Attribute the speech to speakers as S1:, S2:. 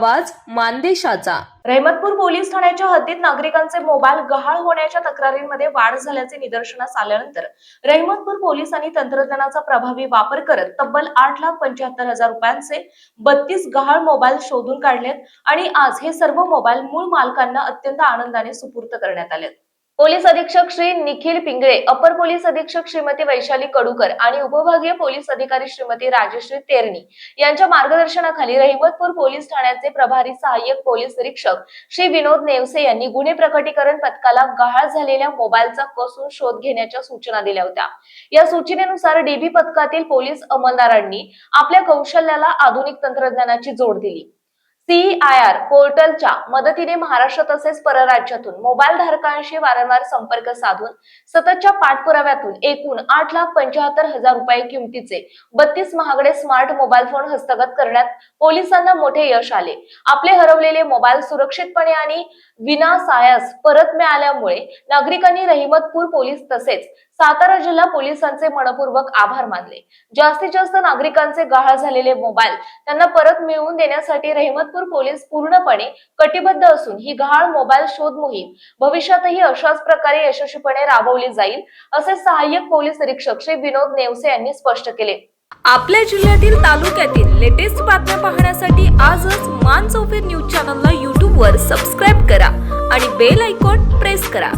S1: आवाज मानदेशाचा।
S2: रहमतपूर पोलीस ठाण्याच्या हद्दीत नागरिकांचे मोबाईल गहाळ होण्याच्या तक्रारींमध्ये वाढ झाल्याचे निदर्शनास आल्यानंतर रहमतपूर पोलिसांनी तंत्रज्ञानाचा प्रभावी वापर करत तब्बल 8,75,000 रुपयांचे 32 गहाळ मोबाईल शोधून काढलेत आणि आज हे सर्व मोबाईल मूळ मालकांना अत्यंत आनंदाने सुपूर्द करण्यात आलेत। पोलीस अधीक्षक श्री निखिल पिंगळे, अपर पोलीस अधीक्षक श्रीमती वैशाली कडूकर आणि उपविभागीय पोलीस अधिकारी श्रीमती राजश्री तेरणी यांच्या मार्गदर्शनाखाली रहमतपूर पोलीस ठाण्याचे प्रभारी सहाय्यक पोलीस निरीक्षक श्री विनोद नेवसे यांनी गुन्हे प्रकटीकरण पथकाला गहाळ झालेल्या मोबाईलचा कसून शोध घेण्याच्या सूचना दिल्या होत्या। या सूचनेनुसार डीबी पथकातील पोलीस अंमलदारांनी आपल्या कौशल्याला आधुनिक तंत्रज्ञानाची जोड दिली। CIR पोर्टलच्या मदतीने महाराष्ट्र तसेच परराज्यातून मोबाईल धारकांशी वारंवार संपर्क साधून सततच्या पाठपुराव्यातून एकूण 8,75,000 रुपये किमतीचे 32 महागडे स्मार्ट मोबाईल फोन हस्तगत करण्यात पोलिसांना मोठे यश आले। आपले हरवलेले मोबाईल सुरक्षितपणे आणि विनासायास परत मिळाल्यामुळे नागरिकांनी रहमतपूर पोलीस तसेच सातारा जिल्हा पोलिसांचे मनपूर्वक आभार मानले। जास्तीत जास्त नागरिकांचे गहाळ झालेले मोबाईल त्यांना परत मिळवून देण्यासाठी रहमतपूर पोलीस पूर्णपणे कटिबद्ध असून ही गहाळ मोबाईल शोध मोहीम भविष्यातही अशाच प्रकारे यशस्वीपणे राबवली जाईल, असे सहाय्यक पोलीस निरीक्षक श्री विनोद नेवसे यांनी स्पष्ट केले।
S1: आपल्या जिल्ह्यातील तालुक्यातील लेटेस्ट बातम्या पाहण्यासाठी आजच मान चौफेर न्यूज चॅनलला YouTube वर सबस्क्राइब करा आणि बेल आयकॉन प्रेस करा।